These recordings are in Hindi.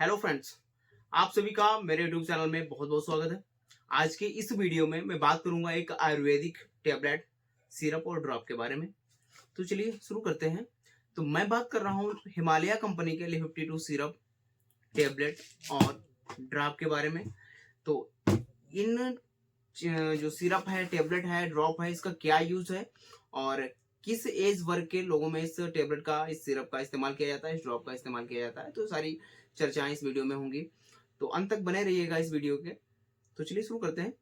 हेलो फ्रेंड्स, आप सभी का मेरे यूट्यूब चैनल में बहुत बहुत स्वागत है। आज के इस वीडियो में मैं बात करूंगा एक आयुर्वेदिक टैबलेट, सिरप और ड्रॉप के बारे में। तो चलिए शुरू करते हैं। तो मैं बात कर रहा हूँ हिमालय कंपनी के लिए 52 सिरप, टैबलेट और ड्रॉप के बारे में। तो इन जो सिरप है, टैबलेट है, ड्रॉप है, इसका क्या यूज है और किस एज वर्ग के लोगों में इस टैबलेट का, इस सिरप का इस्तेमाल किया जाता है, इस ड्रॉप का इस्तेमाल किया जाता है, तो सारी चर्चाएं इस वीडियो में होंगी। तो अंत तक बने रहिएगा इस वीडियो के। तो चलिए शुरू करते हैं।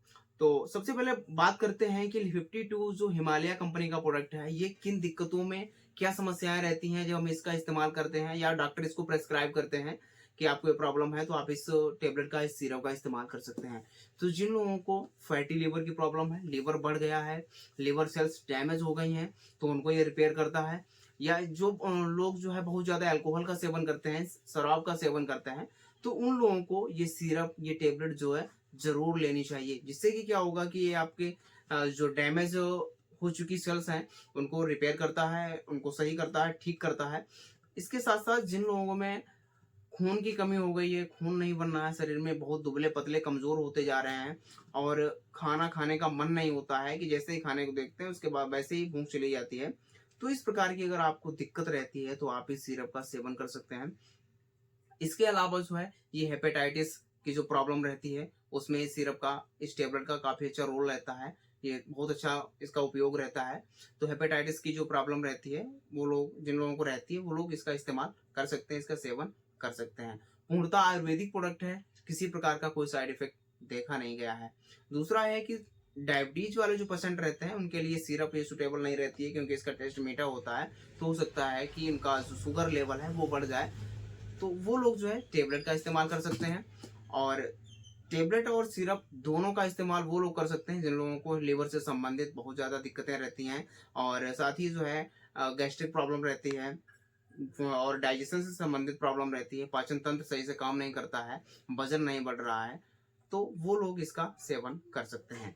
तो सबसे पहले बात करते हैं कि 52 जो हिमालय कंपनी का प्रोडक्ट है, ये किन दिक्कतों में, क्या समस्याएं रहती हैं जब हम इसका इस्तेमाल करते हैं या डॉक्टर इसको प्रेस्क्राइब करते हैं कि आपको ये प्रॉब्लम है तो आप इस टेबलेट का, इस सिरप का इस्तेमाल कर सकते हैं। तो जिन लोगों को फैटी लीवर की प्रॉब्लम है, लीवर बढ़ गया है, लीवर सेल्स डैमेज हो गई हैं, तो उनको ये रिपेयर करता है। या जो लोग जो है बहुत ज्यादा अल्कोहल का सेवन करते हैं, शराब का सेवन करते हैं, तो उन लोगों को ये सिरप, ये टेबलेट जो है जरूर लेनी चाहिए। जिससे कि क्या होगा कि ये आपके जो डैमेज हो चुकी सेल्स हैं उनको रिपेयर करता है, उनको सही करता है, ठीक करता है। इसके साथ साथ जिन लोगों में खून की कमी हो गई है, खून नहीं बन रहा है शरीर में, बहुत दुबले पतले कमजोर होते जा रहे हैं और खाना खाने का मन नहीं होता है, कि जैसे ही खाने को देखते हैं उसके बाद वैसे ही भूख चली जाती है, तो इस प्रकार की अगर आपको दिक्कत रहती है तो आप इस सिरप का सेवन कर सकते हैं। इसके अलावा जो है ये हेपेटाइटिस की जो प्रॉब्लम रहती है उसमें इस सिरप का, इस टेबलेट का काफी अच्छा रोल रहता है। ये बहुत अच्छा इसका उपयोग रहता है। तो हेपेटाइटिस की जो प्रॉब्लम रहती है, वो लोग, जिन लोगों को रहती है, वो लोग इसका इस्तेमाल कर सकते हैं, इसका सेवन कर सकते हैं। पूर्णतः आयुर्वेदिक प्रोडक्ट है, किसी प्रकार का कोई साइड इफेक्ट देखा नहीं गया है। दूसरा है कि डायबिटीज वाले जो पेशेंट रहते हैं उनके लिए सिरप ये सुटेबल नहीं रहती है, क्योंकि इसका टेस्ट मीठा होता है, तो हो सकता है कि इनका जो शुगर लेवल है वो बढ़ जाए, तो वो लोग जो है टेबलेट का इस्तेमाल कर सकते हैं। और टेबलेट और सिरप दोनों का इस्तेमाल वो लोग कर सकते हैं जिन लोगों को लिवर से संबंधित बहुत ज़्यादा दिक्कतें रहती हैं और साथ ही जो है गैस्ट्रिक प्रॉब्लम रहती है और डाइजेशन से संबंधित प्रॉब्लम रहती है, पाचन तंत्र सही से काम नहीं करता है, वजन नहीं बढ़ रहा है, तो वो लोग इसका सेवन कर सकते हैं।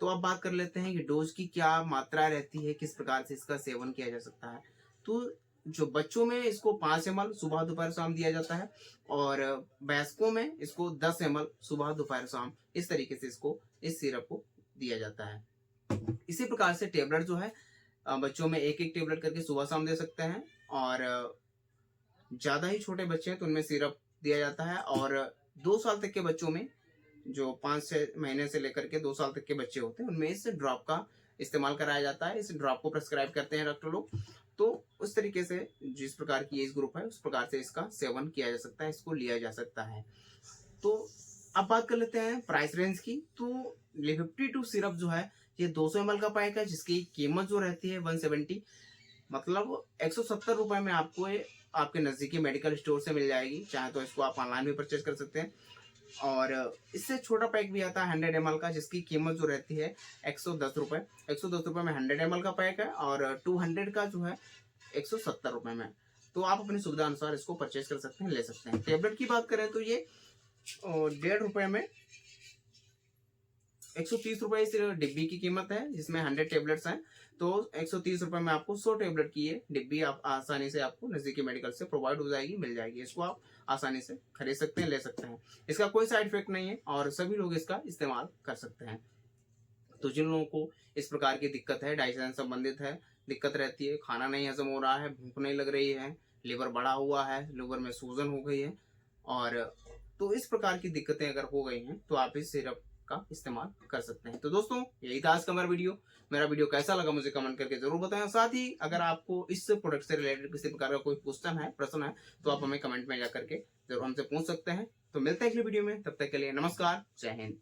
तो अब बात कर लेते हैं कि डोज की क्या मात्रा रहती है, किस प्रकार से इसका सेवन किया जा सकता है। तो जो बच्चों में इसको 5 ml सुबह दोपहर शाम दिया जाता है और वयस्कों में इसको 10 ml सुबह दोपहर शाम, इस तरीके से इसको, इस सिरप को दिया जाता है। इसी प्रकार से टेबलेट जो है बच्चों में एक एक टेबलेट करके सुबह शाम दे सकते हैं और ज्यादा ही छोटे बच्चे हैं तो उनमें सिरप दिया जाता है। और 2 साल तक के बच्चों में, जो 5-6 महीने से लेकर के 2 साल तक के बच्चे होते हैं, उनमें इस ड्रॉप का इस्तेमाल कराया जाता है। इस ड्रॉप को प्रेस्क्राइब करते हैं डॉक्टर लोग। तो उस तरीके से जिस प्रकार की एज ग्रुप है उस प्रकार से इसका सेवन किया जा सकता है, इसको लिया जा सकता है। तो अब बात कर लेते हैं प्राइस रेंज की। तो 52 सिरप जो है ये 200 ml का पैक है, जिसकी कीमत जो रहती है 170, मतलब 170 रुपए में आपको ये आपके नजदीकी मेडिकल स्टोर से मिल जाएगी। चाहे तो इसको आप ऑनलाइन भी परचेज कर सकते हैं। और इससे छोटा पैक भी आता है 100 ml का, जिसकी कीमत जो रहती है 110 रुपए। 110 रुपए में 100 ml का पैक है और 200 का जो है 170 रुपए में। तो आप अपनी सुविधा अनुसार इसको परचेज कर सकते हैं, ले सकते हैं। टेबलेट की बात करें तो ये 1.5 रुपए में 130 रुपए इस डिब्बी की कीमत है, जिसमें 100 टेबलेट्स हैं। तो 130 रुपए में आपको 100 टेबलेट की ये डिब्बी आप आसानी से आपको नजदीकी मेडिकल से प्रोवाइड हो जाएगी, मिल जाएगी। इसको आप आसानी से खरीद सकते हैं, ले सकते हैं। इसका कोई साइड इफेक्ट नहीं है और सभी लोग इसका इस्तेमाल कर सकते हैं। तो जिन लोगों को इस प्रकार की दिक्कत है, डाइजेशन संबंधित है, दिक्कत रहती है, खाना नहीं हजम हो रहा है, भूख नहीं लग रही है, लिवर बढ़ा हुआ है, लिवर में सूजन हो गई है, और तो इस प्रकार की दिक्कतें अगर हो गई हैं तो आप इस सिरप का इस्तेमाल कर सकते हैं। तो दोस्तों, यही था आज का मेरा वीडियो कैसा लगा मुझे कमेंट करके जरूर बताएं। साथ ही अगर आपको इस प्रोडक्ट से रिलेटेड किसी प्रकार का कोई क्वेश्चन है, प्रश्न है, तो आप हमें कमेंट में जाकर के जरूर हमसे पूछ सकते हैं। तो मिलते हैं अगले वीडियो में, तब तक के लिए नमस्कार, जय हिंद।